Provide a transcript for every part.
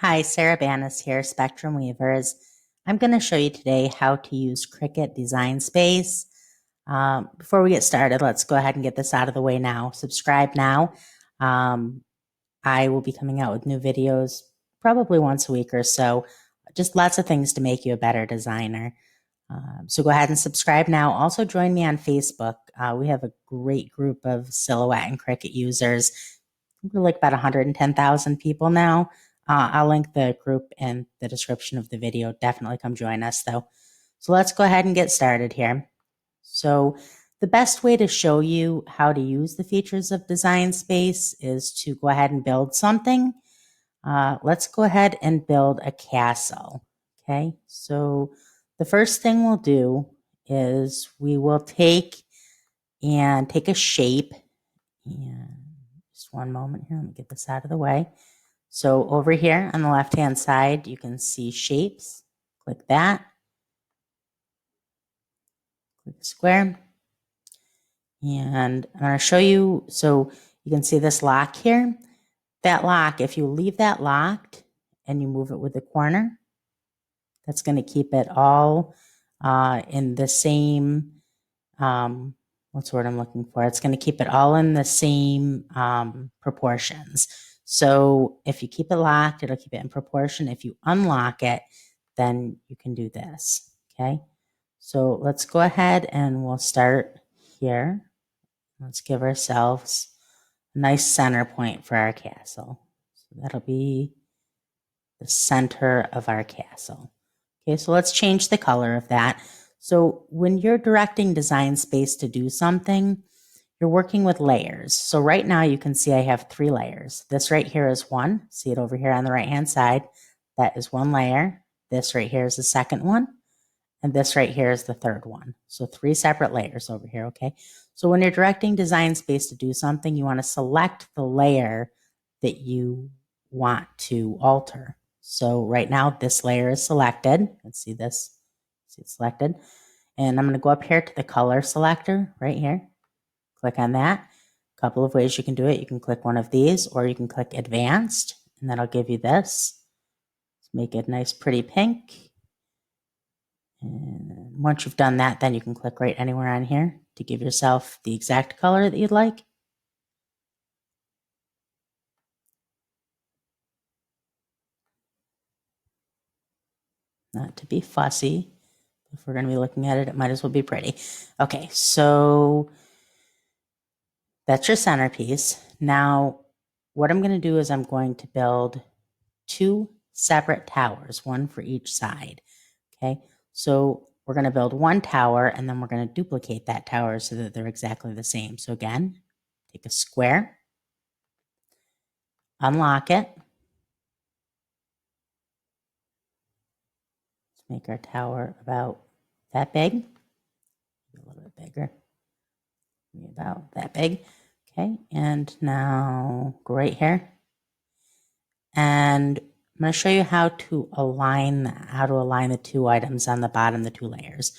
Hi, Sarah Banas here, Spectrum Weavers. I'm going to show you today how to use Cricut Design Space. Before we get started, let's go ahead and get this out of the way now. Subscribe now. I will be coming out with new videos probably once a week or so. Just lots of things to make you a better designer. So go ahead and subscribe now. Also join me on Facebook. We have a great group of Silhouette and Cricut users. We're like about 110,000 people now. I'll link the group in the description of the video. Definitely come join us though. So let's go ahead and get started here. So the best way to show you how to use the features of Design Space is to go ahead and build something. Let's go ahead and build a castle. Okay, so the first thing we'll do is we will take a shape. And just one moment here, let me get this out of the way. So over here on the left-hand side, you can see shapes. Click that. Click square. And I'm going to show you, so you can see this lock here. That lock, if you leave that locked and you move it with the corner, that's going to keep it all in the same, what's the word I'm looking for? It's going to keep it all in the same proportions. So if you keep it locked, it'll keep it in proportion. If you unlock it, then you can do this, okay? So let's go ahead and we'll start here. Let's give ourselves a nice center point for our castle. So that'll be the center of our castle. Okay, so let's change the color of that. So when you're directing Design Space to do something, you're working with layers. So right now you can see I have 3 layers. This right here is one. See it over here on the right-hand side. That is one layer. This right here is the second one. And this right here is the third one. So 3 separate layers over here, okay? So when you're directing Design Space to do something, you want to select the layer that you want to alter. So right now this layer is selected. Let's see this. See it's selected. And I'm going to go up here to the color selector right here. Click on that. A couple of ways you can do it. You can click one of these or you can click advanced and that'll give you this. Let's make it nice pretty pink. And once you've done that, then you can click right anywhere on here to give yourself the exact color that you'd like. Not to be fussy. If we're going to be looking at it, it might as well be pretty. Okay, so that's your centerpiece. Now, what I'm going to do is I'm going to build 2 separate towers, one for each side. Okay, so we're going to build one tower and then we're going to duplicate that tower so that they're exactly the same. So again, take a square, unlock it. Let's make our tower about that big, a little bit bigger, maybe about that big. Okay, and now go right here. And I'm going to show you how to align the 2 items on the bottom, the 2 layers.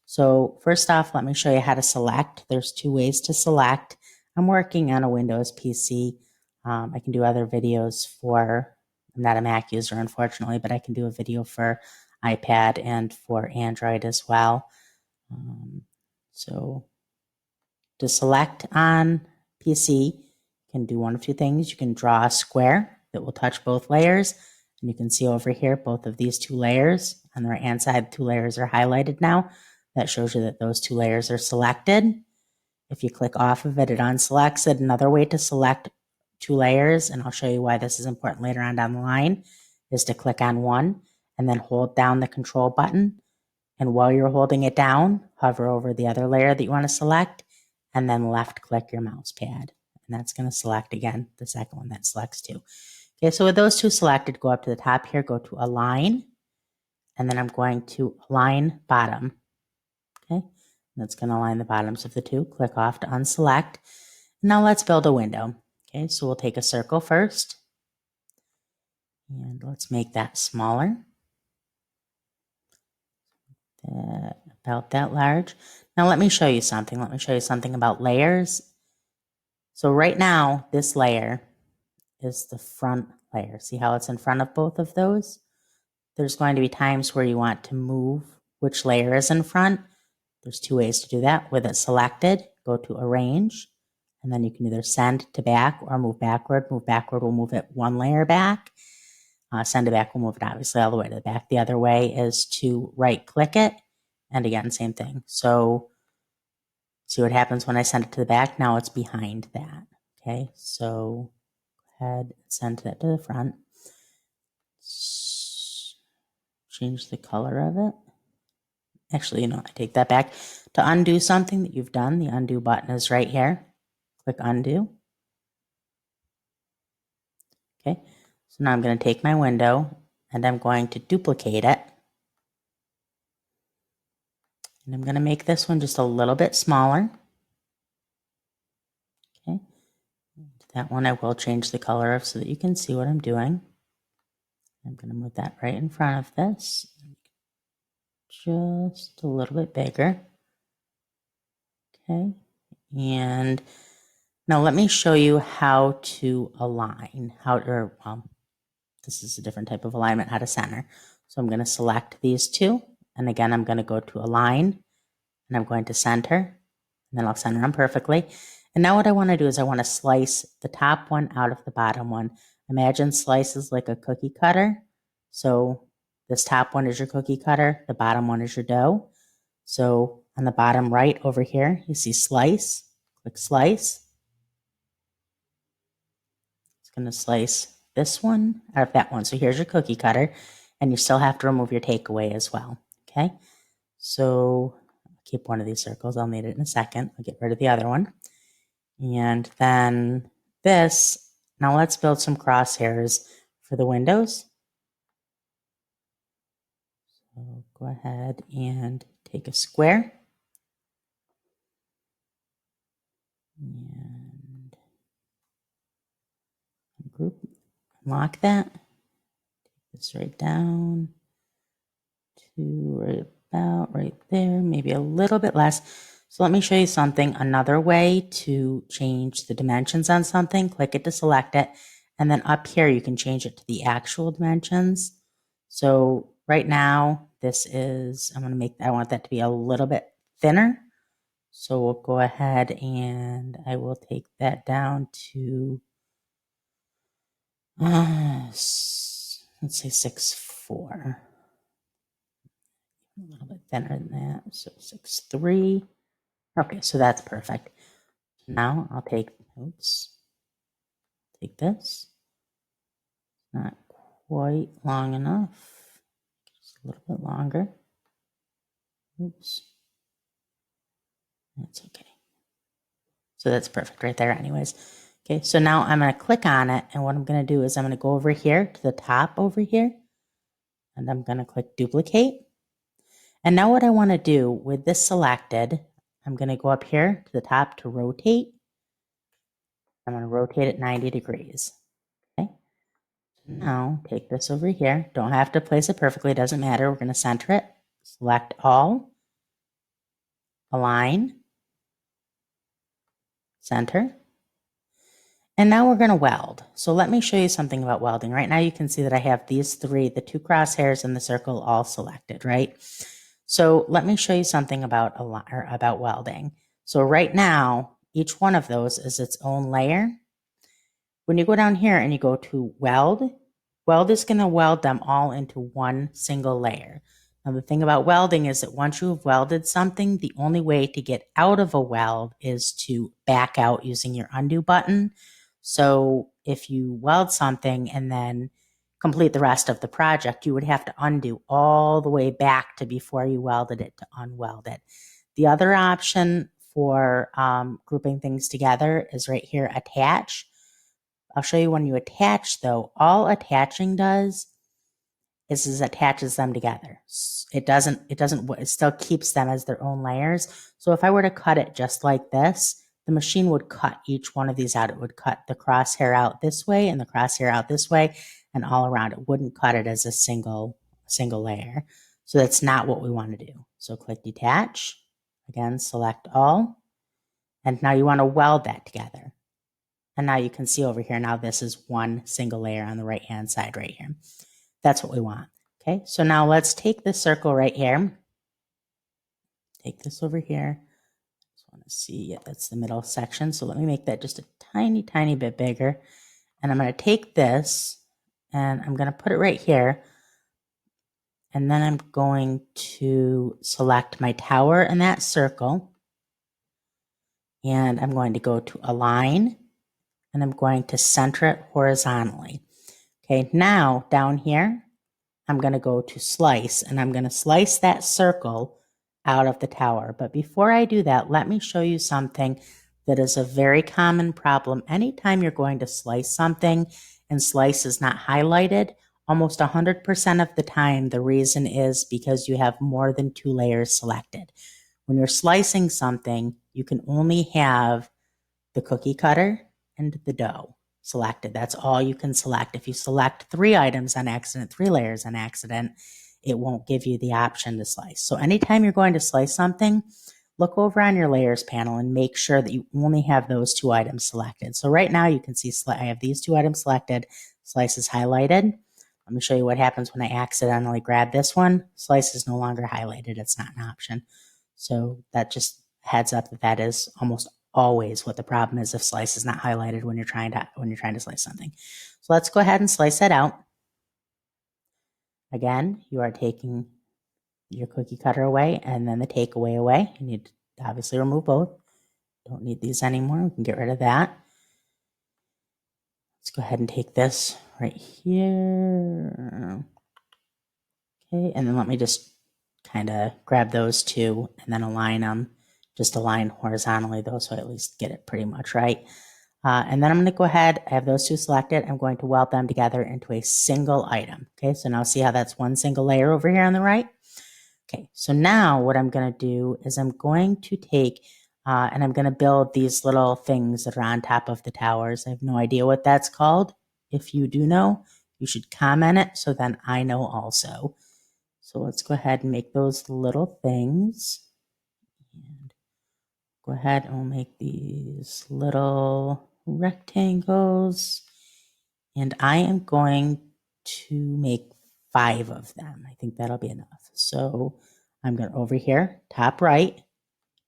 So first off, let me show you how to select. There's 2 ways to select. I'm working on a Windows PC. I can do other videos I'm not a Mac user, unfortunately, but I can do a video for iPad and for Android as well. So to select on PC, you can do one of 2 things. You can draw a square that will touch both layers. And you can see over here, both of these 2 layers on the right-hand side, 2 layers are highlighted now. That shows you that those 2 layers are selected. If you click off of it, it unselects it. Another way to select 2 layers, and I'll show you why this is important later on down the line, is to click on one and then hold down the control button. And while you're holding it down, hover over the other layer that you want to select, and then left click your mouse pad. And that's going to select again the second one that selects 2. Okay, so with those 2 selected, go up to the top here, go to align, and then I'm going to align bottom. Okay, that's going to align the bottoms of the 2. Click off to unselect. Now let's build a window. Okay, so we'll take a circle first, and let's make that smaller. About that large. Now let me show you something. Let me show you something about layers. So right now, this layer is the front layer. See how it's in front of both of those? There's going to be times where you want to move which layer is in front. There's two ways to do that. With it selected, go to Arrange, and then you can either send to back or move backward. Move backward will move it one layer back. Send it back will move it obviously all the way to the back. The other way is to right-click it, and again, same thing. So see what happens when I send it to the back? Now it's behind that. Okay, so go ahead, send that to the front. Change the color of it. Actually, I take that back. To undo something that you've done, the undo button is right here. Click undo. Okay, so now I'm going to take my window and I'm going to duplicate it. And I'm going to make this one just a little bit smaller. Okay, that one I will change the color of so that you can see what I'm doing. I'm going to move that right in front of this. Just a little bit bigger. Okay, and now let me show you how to align, this is a different type of alignment, how to center. So I'm going to select these two, and again, I'm going to go to Align, and I'm going to Center, and then I'll center them perfectly. And now what I want to do is I want to slice the top one out of the bottom one. Imagine slices like a cookie cutter. So this top one is your cookie cutter, the bottom one is your dough. So on the bottom right over here, you see Slice, click Slice. It's going to slice this one out of that one. So here's your cookie cutter, and you still have to remove your takeaway as well. Okay, so I'll keep one of these circles. I'll need it in a second. I'll get rid of the other one. And then this, now let's build some crosshairs for the windows. So go ahead and take a square. And group, lock that. Take this right down to right about right there, maybe a little bit less. So let me show you something. Another way to change the dimensions on something, click it to select it. And then up here, you can change it to the actual dimensions. So right now, I want that to be a little bit thinner. So we'll go ahead and I will take that down to, let's say 6'4". A little bit thinner than that, so 6'3". Okay, so that's perfect. Now I'll take this. Not quite long enough. Just a little bit longer. Oops. That's okay. So that's perfect right there anyways. Okay, so now I'm going to click on it, and what I'm going to do is I'm going to go over here to the top over here, and I'm going to click duplicate. And now what I want to do with this selected, I'm going to go up here to the top to rotate. I'm going to rotate it 90 degrees. Okay. Now take this over here. Don't have to place it perfectly. It doesn't matter. We're going to center it. Select all. Align. Center. And now we're going to weld. So let me show you something about welding. Right now you can see that I have these three, the two crosshairs and the circle all selected, right? So let me show you something about welding. So right now, each one of those is its own layer. When you go down here and you go to weld, weld is going to weld them all into one single layer. Now the thing about welding is that once you have welded something, the only way to get out of a weld is to back out using your undo button. So if you weld something and then complete the rest of the project, you would have to undo all the way back to before you welded it to unweld it. The other option for grouping things together is right here, attach. I'll show you when you attach though. All attaching does is attaches them together. It still keeps them as their own layers. So if I were to cut it just like this, the machine would cut each one of these out. It would cut the crosshair out this way and the crosshair out this way and all around. It wouldn't cut it as a single layer. So that's not what we want to do. So click detach. Again, select all. And now you want to weld that together. And now you can see over here, now this is one single layer on the right-hand side right here. That's what we want. Okay, so now let's take this circle right here. Take this over here. Just want to see, yeah, that's the middle section. So let me make that just a tiny, tiny bit bigger. And I'm going to take this and I'm going to put it right here. And then I'm going to select my tower in that circle. And I'm going to go to Align. And I'm going to center it horizontally. Okay, now down here, I'm going to go to Slice. And I'm going to slice that circle out of the tower. But before I do that, let me show you something that is a very common problem. Anytime you're going to slice something and slice is not highlighted, almost 100% of the time, the reason is because you have more than 2 layers selected. When you're slicing something, you can only have the cookie cutter and the dough selected. That's all you can select. If you select 3 items on accident, 3 layers on accident, it won't give you the option to slice. So anytime you're going to slice something, look over on your layers panel and make sure that you only have those 2 items selected. So right now you can see I have these 2 items selected, slice is highlighted. Let me show you what happens when I accidentally grab this one. Slice is no longer highlighted. It's not an option. So that just heads up that is almost always what the problem is if slice is not highlighted when you're trying to slice something. So let's go ahead and slice that out. Again, you are taking your cookie cutter away and then the takeaway away. You need to obviously remove both. Don't need these anymore. We can get rid of that. Let's go ahead and take this right here. Okay, and then let me just kind of grab those 2 and then align them. Just align horizontally though, so I at least get it pretty much right. And then I'm going to go ahead, I have those 2 selected. I'm going to weld them together into a single item. Okay, so now see how that's one single layer over here on the right? Okay, so now what I'm going to do is I'm going to take and I'm going to build these little things that are on top of the towers. I have no idea what that's called. If you do know, you should comment it so then I know also. So let's go ahead and make those little things. And go ahead and we'll make these little rectangles. And I am going to make 5 of them. I think that'll be enough. So I'm going to over here, top right,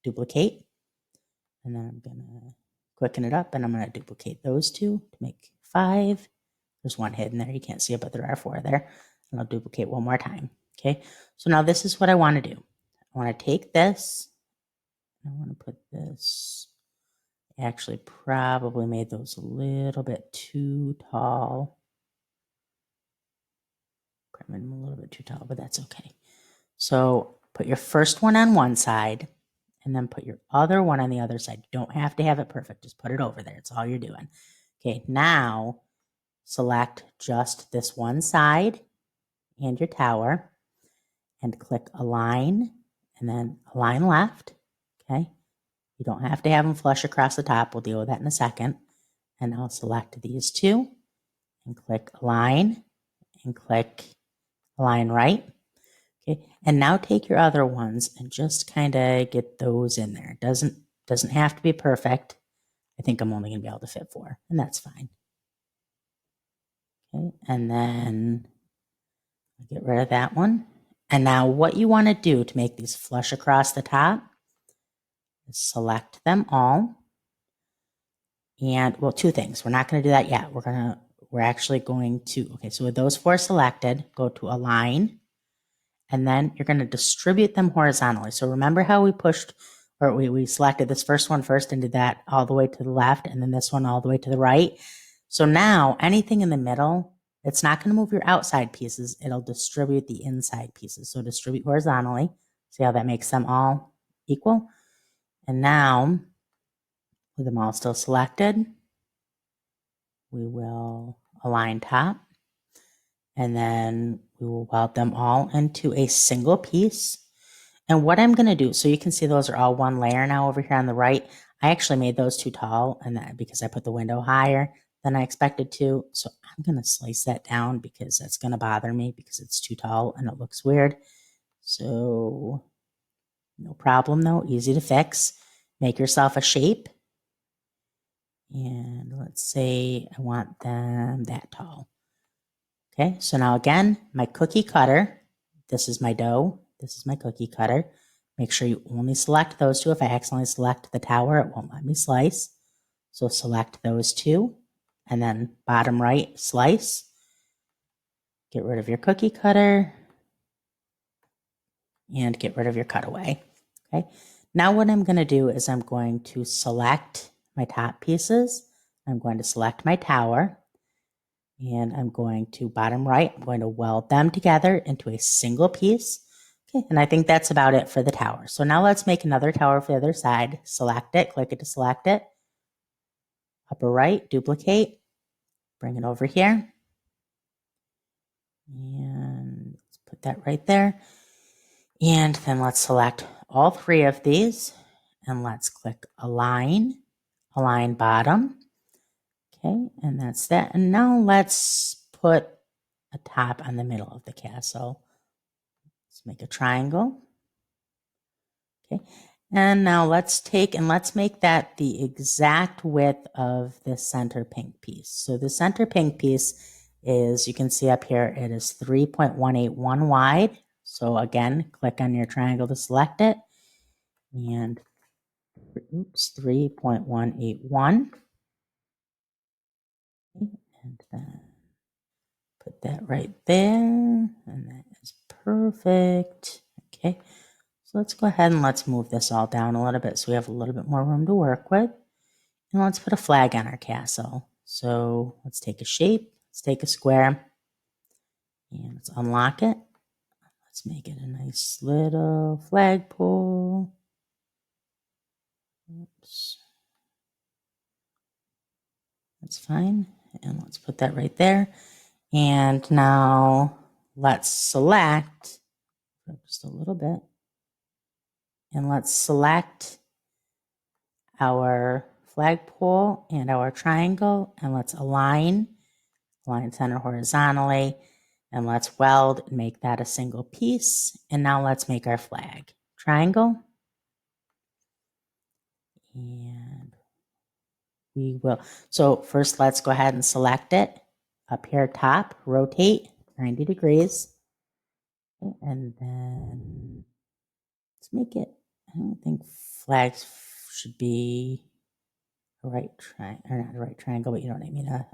duplicate. And then I'm going to quicken it up and I'm going to duplicate those 2 to make 5. There's 1 hidden there. You can't see it, but there are 4 there. And I'll duplicate 1 more time. Okay. So now this is what I want to do. I want to take this. I want to put this. I actually probably made those a little bit too tall. I made them a little bit too tall, but that's okay. So put your first one on one side and then put your other one on the other side. You don't have to have it perfect. Just put it over there. It's all you're doing. Okay, now select just this one side and your tower and click Align and then Align Left. Okay, you don't have to have them flush across the top. We'll deal with that in a second. And I'll select these 2 and click Align and click Align Right. Okay, and now take your other ones and just kind of get those in there. Doesn't have to be perfect. I think I'm only going to be able to fit 4, and that's fine. Okay, and then get rid of that one. And now what you want to do to make these flush across the top is select them all. And well, 2 things. We're not going to do that yet. We're actually going to, okay, so with those 4 selected, go to Align. And then you're going to distribute them horizontally. So remember how we pushed, or we selected this first one first and did that all the way to the left, and then this one all the way to the right. So now anything in the middle, it's not going to move your outside pieces. It'll distribute the inside pieces. So distribute horizontally. See how that makes them all equal? And now, with them all still selected, we will align top. And then we will weld them all into a single piece. And what I'm going to do, so you can see those are all 1 layer now over here on the right. I actually made those too tall and that because I put the window higher than I expected to. So I'm going to slice that down because that's going to bother me because it's too tall and it looks weird. So no problem though, easy to fix. Make yourself a shape And let's say I want them that tall. Okay, so now again, my cookie cutter, this is my dough, this is my cookie cutter. Make sure you only select those two. If I accidentally select the tower, it won't let me slice. So select those two, and then bottom right, slice. Get rid of your cookie cutter, and get rid of your cutaway. Okay, now what I'm going to do is I'm going to select my top pieces. I'm going to select my tower, and I'm going to bottom right, I'm going to weld them together into a single piece. Okay, and I think that's about it for the tower. So now let's make another tower for the other side. Select it, click it to select it. Upper right, duplicate, bring it over here. And let's put that right there. And then let's select all three of these and let's click align, align bottom. Okay, and that's that. And now let's put a top on the middle of the castle. Let's make a triangle. Okay, and now let's take and let's make that the exact width of the center pink piece. So the center pink piece is, you can see up here, it is 3.181 wide. So again, click on your triangle to select it. And oops, 3.181. Okay, and then put that right there. And that is perfect. Okay. So let's go ahead and let's move this all down a little bit so we have a little bit more room to work with. And let's put a flag on our castle. So let's take a shape, let's take a square, and let's unlock it. Let's make it a nice little flagpole. Oops. That's fine. And let's put that right there. And now let's select just a little bit. And let's select our flagpole and our triangle, and let's align center horizontally, and let's weld and make that a single piece. And now let's make our flag. Triangle, and we will, so first let's go ahead and select it. Up here top, rotate 90 degrees, and then let's make it, I don't think flags should be a right triangle, or not a right triangle, but you know what I mean. I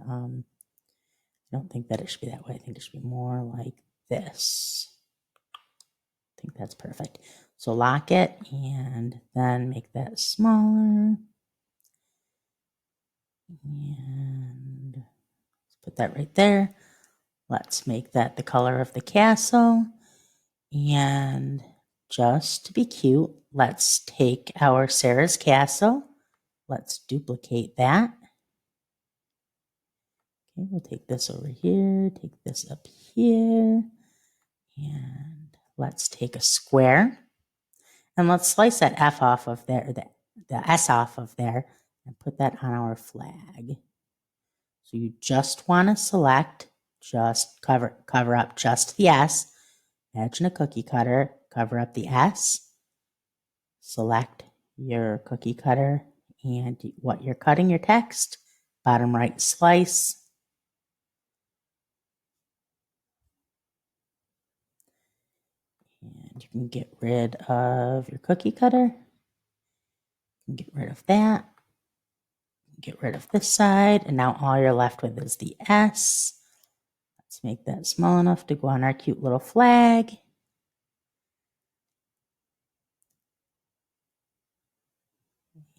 don't think that it should be that way. I think it should be more like this. I think that's perfect. So lock it and then make that smaller. And let's put that right there. Let's make that the color of the castle. And just to be cute, let's take our Sarah's castle. Let's duplicate that. Okay, we'll take this over here, take this up here, and let's take a square. And let's slice that F off of there, the S off of there, and put that on our flag. So you just want to select, just cover up just the S. Imagine a cookie cutter, cover up the S. Select your cookie cutter and what you're cutting your text. Bottom right slice. And you can get rid of your cookie cutter. You can get rid of that. Get rid of this side, and now all you're left with is the S. Let's make that small enough to go on our cute little flag.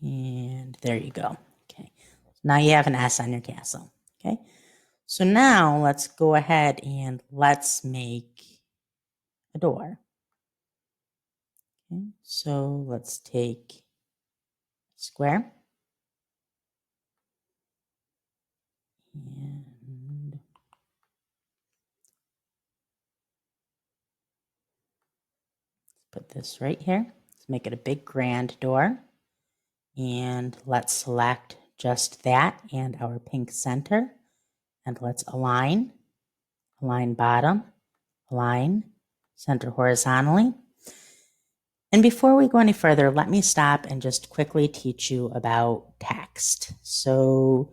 And there you go. Okay, now you have an S on your castle. Okay, so now let's go ahead and let's make a door. Okay, so let's take a square. And put this right here. Let's make it a big grand door. And let's select just that and our pink center. And let's align bottom, align, center horizontally. And before we go any further, let me stop and just quickly teach you about text. So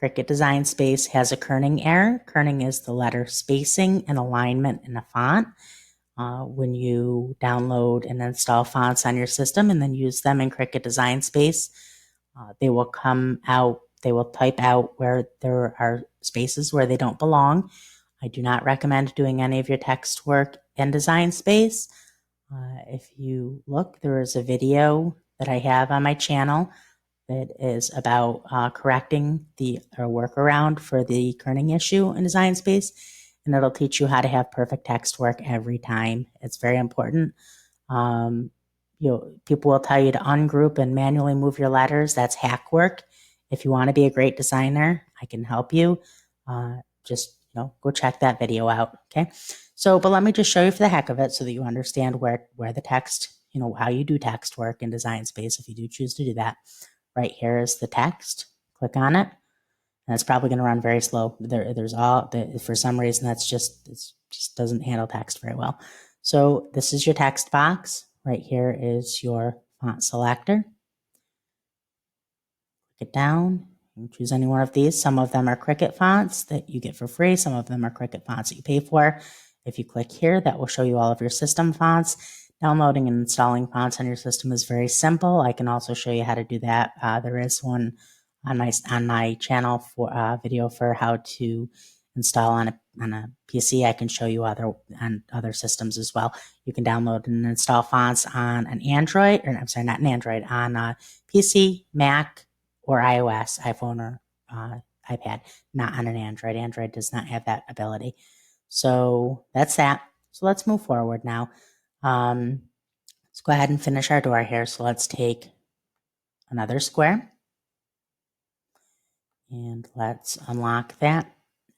Cricut Design Space has a kerning error. Kerning is the letter spacing and alignment in a font. When you download and install fonts on your system and then use them in Cricut Design Space, they will come out, they will type out where there are spaces where they don't belong. I do not recommend doing any of your text work in Design Space. If you look, there is a video that I have on my channel that is about correcting the workaround for the kerning issue in Design Space, and it'll teach you how to have perfect text work every time. It's very important. People will tell you to ungroup and manually move your letters. That's hack work. If you want to be a great designer, I can help you. Just go check that video out. Okay. So, but let me just show you for the heck of it so that you understand where the text, how you do text work in Design Space if you do choose to do that. Right here is the text. Click on it. And it's probably going to run very slow. For some reason, it just doesn't handle text very well. So this is your text box. Right here is your font selector. Click it down and choose any one of these. Some of them are Cricut fonts that you get for free. Some of them are Cricut fonts that you pay for. If you click here, that will show you all of your system fonts. Downloading and installing fonts on your system is very simple. I can also show you how to do that. There is one on my channel for video for how to install on a PC. I can show you on other systems as well. You can download and install fonts on an Android, or I'm sorry, not an Android, on a PC, Mac, or iOS, iPhone, or iPad, not on an Android. Android does not have that ability. So that's that. So let's move forward now. Let's go ahead and finish our door here. So let's take another square and let's unlock that,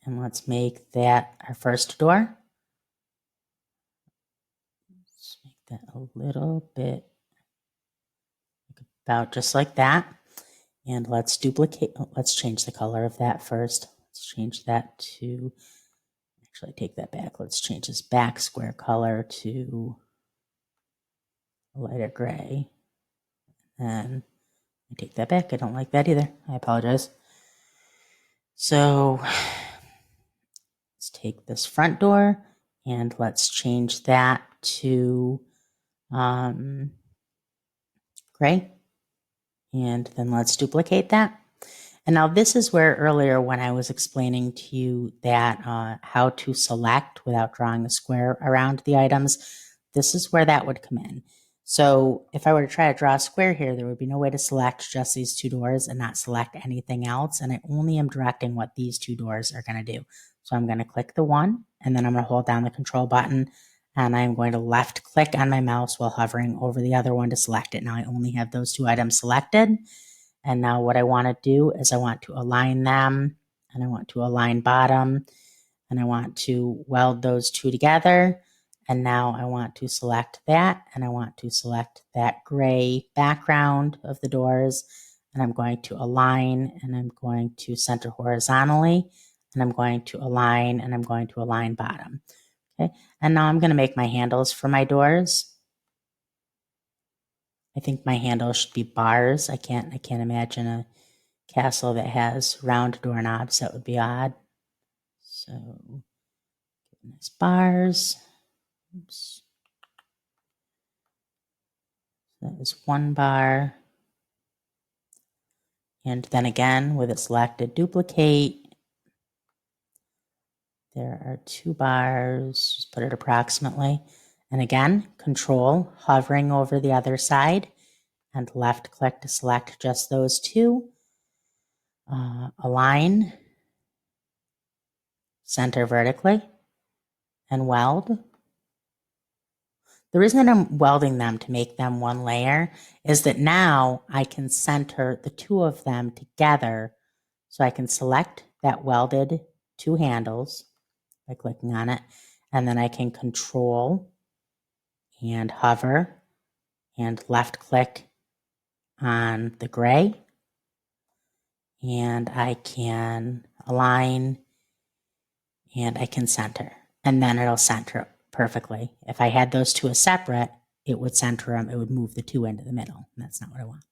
and let's make that our first door. Let's make that a little bit about just like that. And let's change the color of that first. Let's change that to, actually take that back. Let's change this back square color to a lighter gray. And I take that back. I don't like that either. I apologize. So let's take this front door and let's change that to gray. And then let's duplicate that. And now this is where earlier when I was explaining to you that how to select without drawing a square around the items, this is where that would come in. So if I were to try to draw a square here, there would be no way to select just these two doors and not select anything else. And I only am directing what these two doors are going to do. So I'm going to click the one, and then I'm going to hold down the control button, and I'm going to left click on my mouse while hovering over the other one to select it. Now I only have those two items selected. And now what I want to do is I want to align them, and I want to align bottom, and I want to weld those two together. And now I want to select that, and I want to select that gray background of the doors, and I'm going to align, and I'm going to center horizontally, and I'm going to align, and I'm going to align bottom. Okay, and now I'm going to make my handles for my doors. I think my handle should be bars. I can't imagine a castle that has round doorknobs. That would be odd. So nice bars. Oops. That is one bar. And then again, with it selected, duplicate. There are two bars. Just put it approximately. And again, control, hovering over the other side, and left click to select just those two. Align, center vertically, and weld. The reason that I'm welding them to make them one layer is that now I can center the two of them together. So I can select that welded two handles by clicking on it, and then I can control and hover and left click on the gray, and I can align, and I can center, and then it'll center perfectly. If I had those two as separate, it would center them. It would move the two into the middle. And that's not what I want.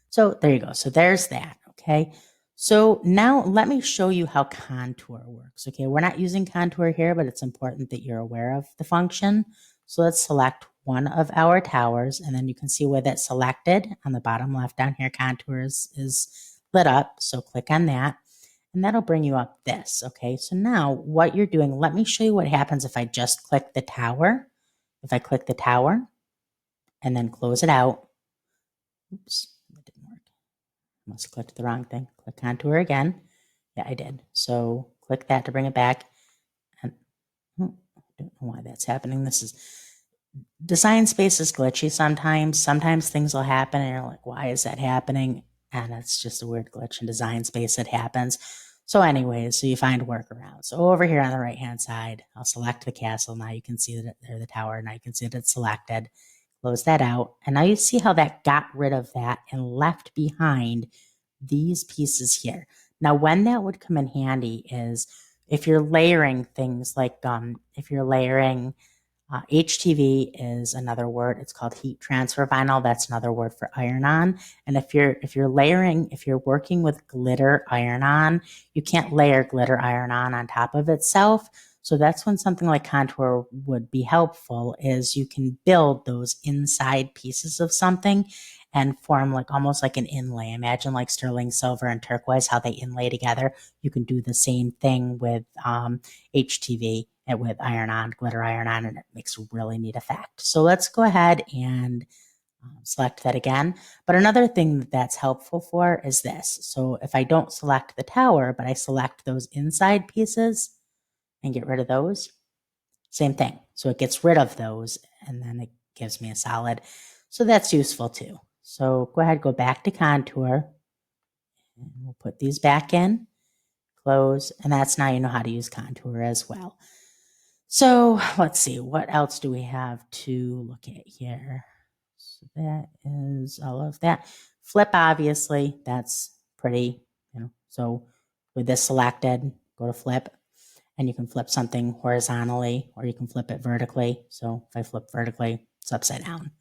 So there you go. So there's that. Okay. So now let me show you how contour works. Okay. We're not using contour here, but it's important that you're aware of the function. So let's select one of our towers, and then you can see where that's selected on the bottom left down here. Contour is lit up. So click on that, and that'll bring you up this. Okay. So now what you're doing, let me show you what happens if I just click the tower. If I click the tower and then close it out. Oops, that didn't work. I must have clicked the wrong thing. Click contour again. Yeah, I did. So click that to bring it back. And I don't know why that's happening. This is Design Space is glitchy sometimes. Sometimes things will happen and you're like, why is that happening? And it's just a weird glitch in Design Space that happens. So anyways, so you find workarounds. So over here on the right-hand side, I'll select the castle. Now you can see that there's the tower. Now you can see that it's selected. Close that out. And now you see how that got rid of that and left behind these pieces here. Now, when that would come in handy is if you're layering things like if you're layering HTV is another word. It's called heat transfer vinyl. That's another word for iron-on. And if you're working with glitter iron-on, you can't layer glitter iron-on on top of itself. So that's when something like contour would be helpful, is you can build those inside pieces of something and form like almost like an inlay. Imagine like sterling silver and turquoise, how they inlay together. You can do the same thing with HTV and with iron-on, glitter iron-on, and it makes a really neat effect. So let's go ahead and select that again. But another thing that's helpful for is this. So if I don't select the tower, but I select those inside pieces and get rid of those, same thing. So it gets rid of those and then it gives me a solid. So that's useful too. So go ahead, go back to contour, and we'll put these back in, close, and that's now you know how to use contour as well. So let's see, what else do we have to look at here? So that is all of that. Flip, obviously, that's pretty, so with this selected, go to flip, and you can flip something horizontally or you can flip it vertically. So if I flip vertically, it's upside down.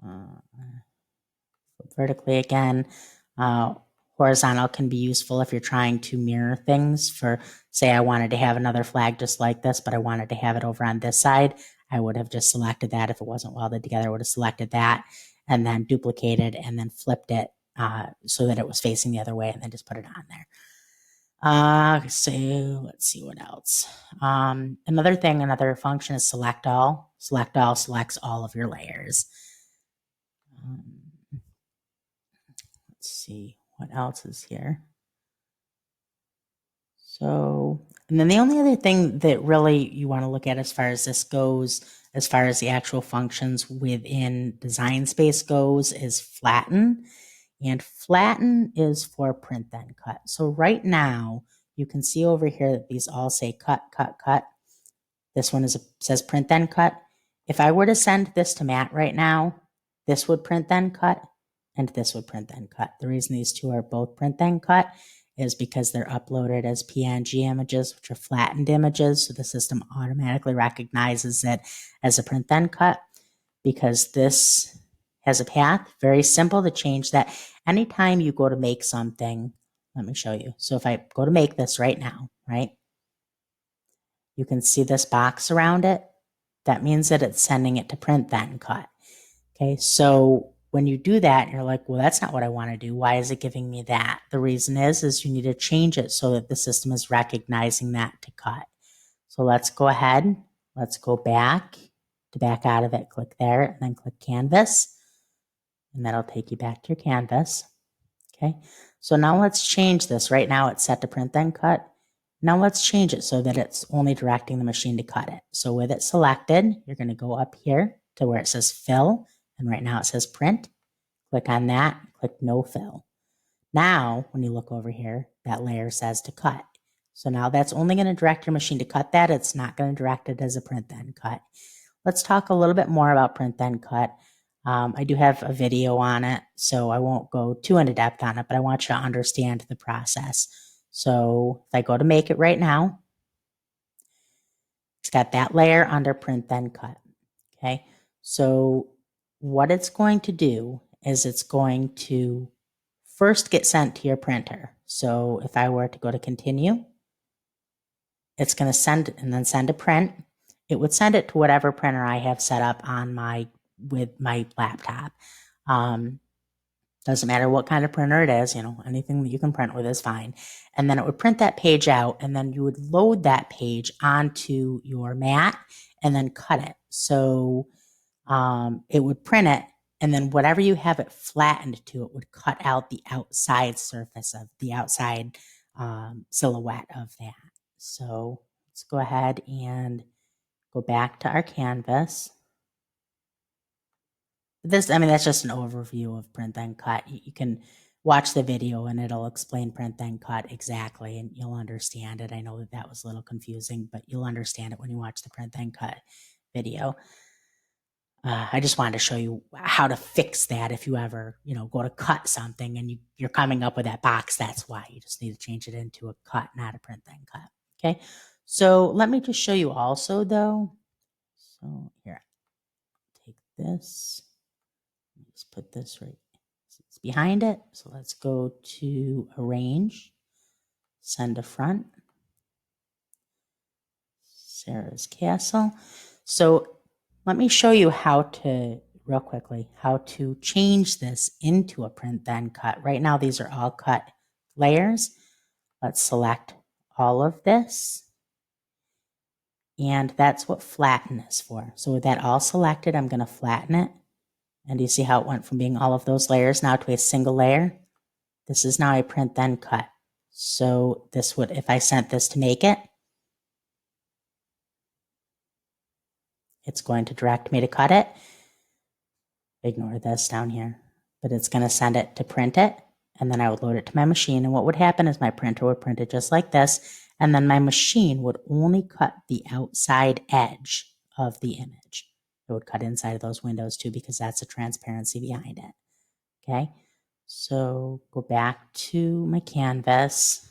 Flip vertically again. Horizontal can be useful if you're trying to mirror things. For, say, I wanted to have another flag just like this, but I wanted to have it over on this side. I would have just selected that. If it wasn't welded together, I would have selected that and then duplicated and then flipped it so that it was facing the other way and then just put it on there. So let's see what else. Another function is select all. Select all selects all of your layers. Let's see what else is here. So, and then the only other thing that really you want to look at as far as this goes, as far as the actual functions within Design Space goes, is flatten. And flatten is for print then cut. So right now, you can see over here that these all say cut, cut, cut. This one says print then cut. If I were to send this to Matt right now, this would print then cut, and this would print then cut. The reason these two are both print then cut is because they're uploaded as PNG images, which are flattened images. So the system automatically recognizes it as a print then cut because this has a path. Very simple to change that. Anytime you go to make something, let me show you. So if I go to make this right now, right? You can see this box around it. That means that it's sending it to print then cut. Okay, so when you do that, you're like, well, that's not what I want to do. Why is it giving me that? The reason is you need to change it so that the system is recognizing that to cut. So let's go ahead. Let's go back. To back out of it, click there and then click canvas. And that'll take you back to your canvas. Okay, so now let's change this. Right now it's set to print then cut. Now let's change it so that it's only directing the machine to cut it. So with it selected, you're going to go up here to where it says fill. And right now it says print. Click on that, click no fill. Now, when you look over here, that layer says to cut. So now that's only going to direct your machine to cut that. It's not going to direct it as a print then cut. Let's talk a little bit more about print then cut. I do have a video on it, so I won't go too into depth on it, but I want you to understand the process. So if I go to make it right now, it's got that layer under print then cut. Okay. So what it's going to do is it's going to first get sent to your printer. So if I were to go to continue, it's going to send and then send a print. It would send it to whatever printer I have set up on with my laptop. Doesn't matter what kind of printer it is, anything that you can print with is fine. And then it would print that page out, and then you would load that page onto your mat and then cut it. So it would print it, and then whatever you have it flattened to, it would cut out the outside surface of the outside silhouette of that. So let's go ahead and go back to our canvas. That's just an overview of print then cut. You can watch the video and it'll explain print then cut exactly, and you'll understand it. I know that was a little confusing, but you'll understand it when you watch the print then cut video. I just wanted to show you how to fix that if you ever, go to cut something and you're coming up with that box. That's why you just need to change it into a cut, not a print then cut. Okay. So let me just show you also though. So here, take this. Let's put this right. It's behind it. So let's go to arrange, send to front. Sarah's Castle. So let me show you real quickly, how to change this into a print then cut. Right now, these are all cut layers. Let's select all of this. And that's what flatten is for. So with that all selected, I'm going to flatten it. And you see how it went from being all of those layers now to a single layer? This is now a print then cut. So this would, if I sent this to make it, it's going to direct me to cut it. Ignore this down here, but it's going to send it to print it. And then I would load it to my machine. And what would happen is my printer would print it just like this. And then my machine would only cut the outside edge of the image. It would cut inside of those windows too, because that's the transparency behind it. Okay. So go back to my canvas.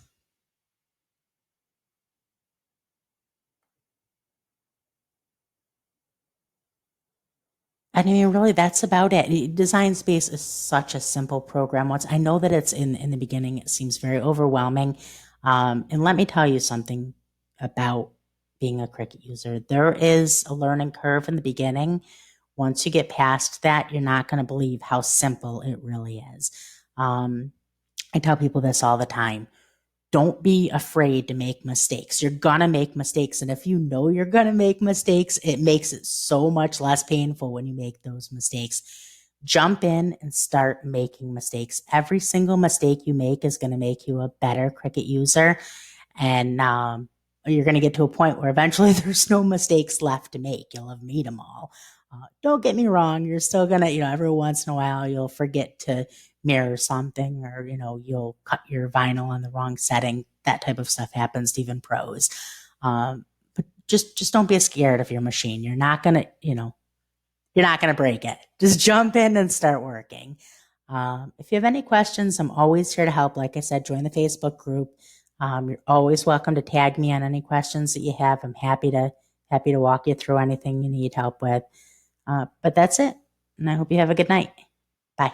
I mean, really, that's about it. Design Space is such a simple program. I know that it's in the beginning, it seems very overwhelming. And let me tell you something about being a Cricut user. There is a learning curve in the beginning. Once you get past that, you're not going to believe how simple it really is. I tell people this all the time. Don't be afraid to make mistakes. You're going to make mistakes. And if you know you're going to make mistakes, it makes it so much less painful when you make those mistakes. Jump in and start making mistakes. Every single mistake you make is going to make you a better Cricut user. And you're going to get to a point where eventually there's no mistakes left to make. You'll have made them all. Don't get me wrong. You're still going to, every once in a while, you'll forget to mirror something, or you'll cut your vinyl on the wrong setting. That type of stuff happens to even pros. But just don't be scared of your machine. You're not gonna break it. Just jump in and start working. If you have any questions, I'm always here to help. Like I said, join the Facebook group. You're always welcome to tag me on any questions that you have. I'm happy to walk you through anything you need help with. But that's it. And I hope you have a good night. Bye.